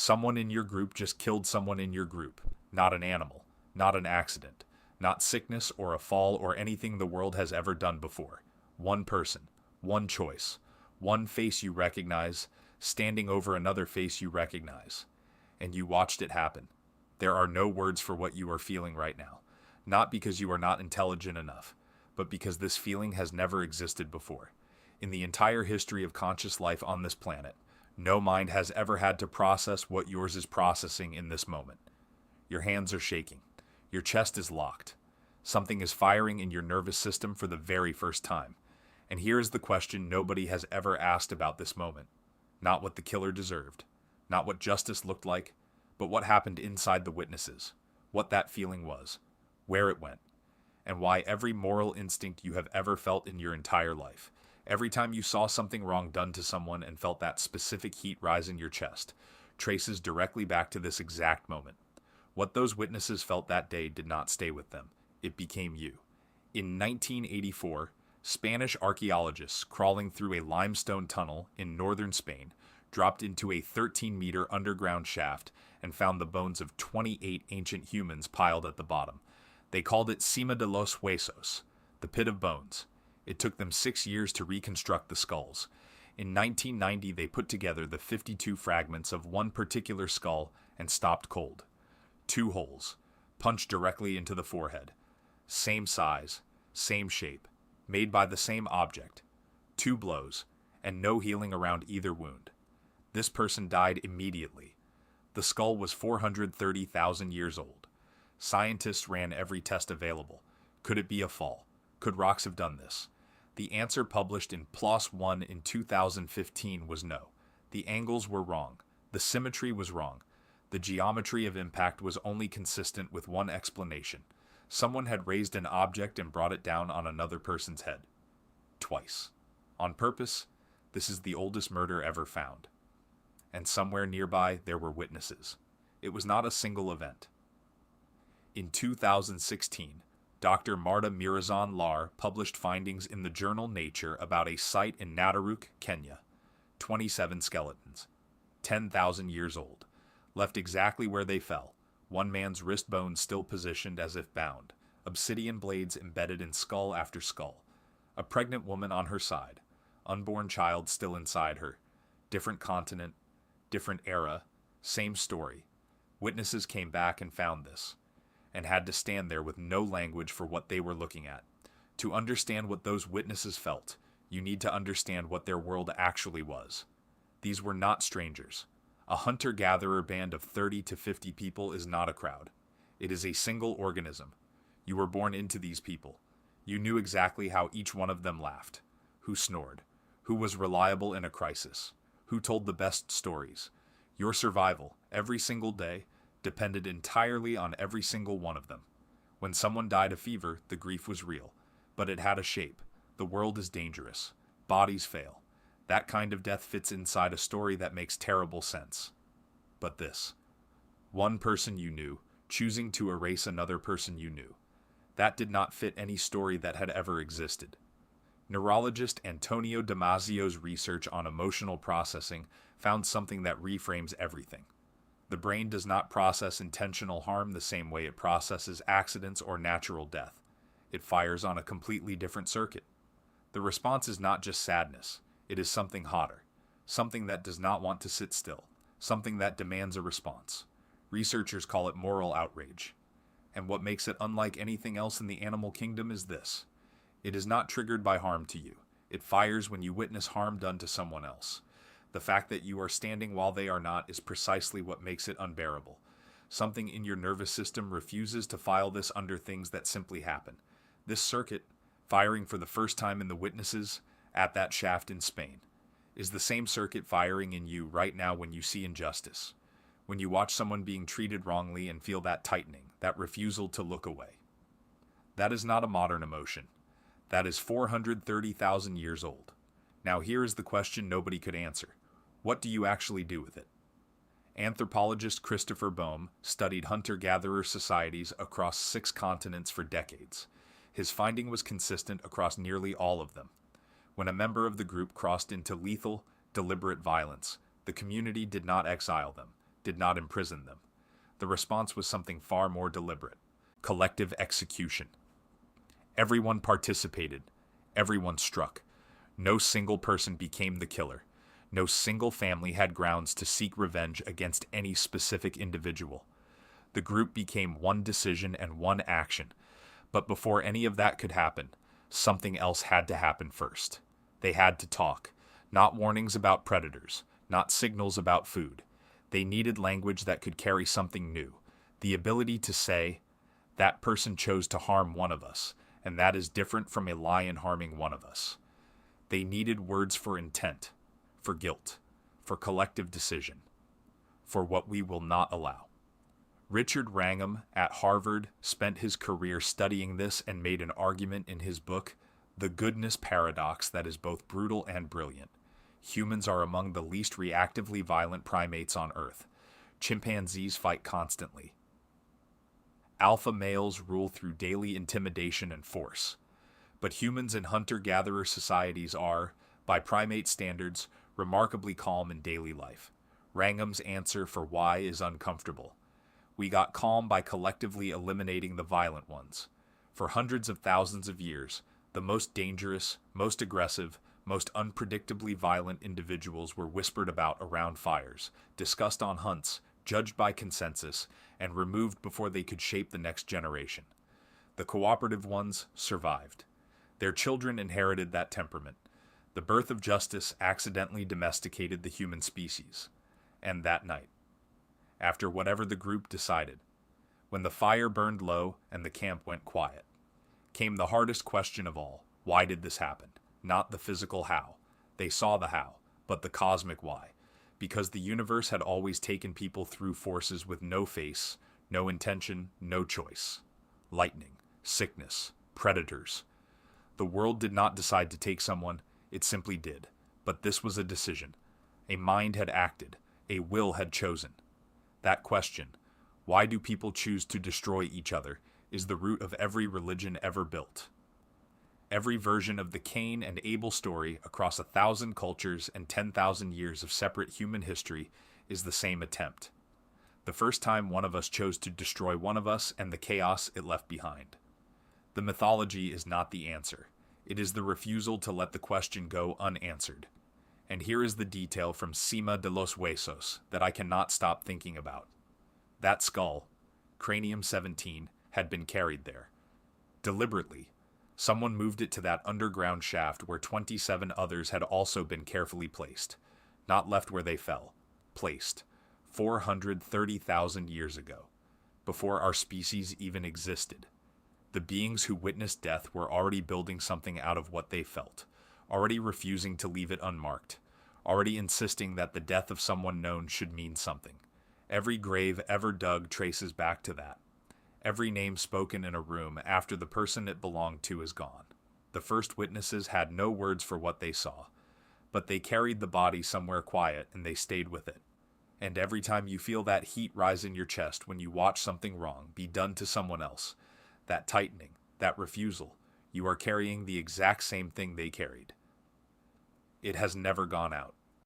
Someone in your group just killed someone in your group, not an animal, not an accident, not sickness or a fall or anything the world has ever done before. One person, one choice, one face you recognize, standing over another face you recognize. And you watched it happen. There are no words for what you are feeling right now. Not because you are not intelligent enough, but because this feeling has never existed before. In the entire history of conscious life on this planet, no mind has ever had to process what yours is processing in this moment. Your hands are shaking. Your chest is locked. Something is firing in your nervous system for the very first time. And here is the question nobody has ever asked about this moment. Not what the killer deserved. Not what justice looked like, but what happened inside the witnesses. What that feeling was. Where it went. And why every moral instinct you have ever felt in your entire life. Every time you saw something wrong done to someone and felt that specific heat rise in your chest, traces directly back to this exact moment. What those witnesses felt that day did not stay with them. It became you. In 1984, Spanish archaeologists crawling through a limestone tunnel in northern Spain dropped into a 13-meter underground shaft and found the bones of 28 ancient humans piled at the bottom. They called it Sima de los Huesos, the pit of bones. It took them 6 years to reconstruct the skulls. In 1990, they put together the 52 fragments of one particular skull and stopped cold. 2 holes, punched directly into the forehead. Same size, same shape, made by the same object. 2 blows, and no healing around either wound. This person died immediately. The skull was 430,000 years old. Scientists ran every test available. Could it be a fall? Could rocks have done this? The answer published in PLOS One in 2015 was no. The angles were wrong. The symmetry was wrong. The geometry of impact was only consistent with one explanation. Someone had raised an object and brought it down on another person's head. Twice. On purpose, this is the oldest murder ever found. And somewhere nearby there were witnesses. It was not a single event. In 2016, Dr. Marta Mirazan-Lar published findings in the journal Nature about a site in Nataruk, Kenya. 27 skeletons, 10,000 years old, left exactly where they fell, one man's wrist bone still positioned as if bound, obsidian blades embedded in skull after skull, a pregnant woman on her side, unborn child still inside her, different continent, different era, same story. Witnesses came back and found this, and had to stand there with no language for what they were looking at. To understand what those witnesses felt, you need to understand what their world actually was. These were not strangers. A hunter-gatherer band of 30 to 50 people is not a crowd. It is a single organism. You were born into these people. You knew exactly how each one of them laughed, who snored, who was reliable in a crisis, who told the best stories. Your survival, every single day, depended entirely on every single one of them. When someone died of fever, the grief was real, but it had a shape. The world is dangerous. Bodies fail. That kind of death fits inside a story that makes terrible sense. But this. One person you knew, choosing to erase another person you knew. That did not fit any story that had ever existed. Neurologist Antonio Damasio's research on emotional processing found something that reframes everything. The brain does not process intentional harm the same way it processes accidents or natural death. It fires on a completely different circuit. The response is not just sadness. It is something hotter. Something that does not want to sit still. Something that demands a response. Researchers call it moral outrage. And what makes it unlike anything else in the animal kingdom is this. It is not triggered by harm to you. It fires when you witness harm done to someone else. The fact that you are standing while they are not is precisely what makes it unbearable. Something in your nervous system refuses to file this under things that simply happen. This circuit, firing for the first time in the witnesses at that shaft in Spain, is the same circuit firing in you right now when you see injustice. When you watch someone being treated wrongly and feel that tightening, that refusal to look away. That is not a modern emotion. That is 430,000 years old. Now here is the question nobody could answer. What do you actually do with it? Anthropologist Christopher Boehm studied hunter-gatherer societies across 6 continents for decades. His finding was consistent across nearly all of them. When a member of the group crossed into lethal, deliberate violence, the community did not exile them. did not imprison them. The response was something far more deliberate: collective execution. Everyone participated. Everyone struck. No single person became the killer. No single family had grounds to seek revenge against any specific individual. The group became one decision and one action. But before any of that could happen, something else had to happen first. They had to talk. Not warnings about predators, not signals about food. They needed language that could carry something new. The ability to say, that person chose to harm one of us, and that is different from a lion harming one of us. They needed words for intent, for guilt, for collective decision, for what we will not allow. Richard Wrangham at Harvard spent his career studying this and made an argument in his book, The Goodness Paradox, that is both brutal and brilliant. Humans are among the least reactively violent primates on Earth. Chimpanzees fight constantly. Alpha males rule through daily intimidation and force. But humans in hunter-gatherer societies are, by primate standards, remarkably calm in daily life. Wrangham's answer for why is uncomfortable. We got calm by collectively eliminating the violent ones. For hundreds of thousands of years, the most dangerous, most aggressive, most unpredictably violent individuals were whispered about around fires, discussed on hunts, judged by consensus, and removed before they could shape the next generation. The cooperative ones survived. Their children inherited that temperament. The birth of justice accidentally domesticated the human species. And that night, after whatever the group decided, when the fire burned low and the camp went quiet, came the hardest question of all. Why did this happen? Not the physical how. They saw the how, but the cosmic why. Because the universe had always taken people through forces with no face, no intention, no choice. Lightning, sickness, predators. The world did not decide to take someone, it simply did. But this was a decision. A mind had acted. A will had chosen. That question, why do people choose to destroy each other, is the root of every religion ever built. Every version of the Cain and Abel story across 1,000 cultures and 10,000 years of separate human history is the same attempt. The first time one of us chose to destroy one of us and the chaos it left behind. The mythology is not the answer. It is the refusal to let the question go unanswered. And here is the detail from Sima de los Huesos that I cannot stop thinking about. That skull, cranium 17, had been carried there. Deliberately, someone moved it to that underground shaft where 27 others had also been carefully placed. Not left where they fell. Placed. 430,000 years ago. Before our species even existed. The beings who witnessed death were already building something out of what they felt. Already refusing to leave it unmarked. Already insisting that the death of someone known should mean something. Every grave ever dug traces back to that. Every name spoken in a room after the person it belonged to is gone. The first witnesses had no words for what they saw, but they carried the body somewhere quiet and they stayed with it. And every time you feel that heat rise in your chest when you watch something wrong be done to someone else, that tightening, that refusal, you are carrying the exact same thing they carried. It has never gone out.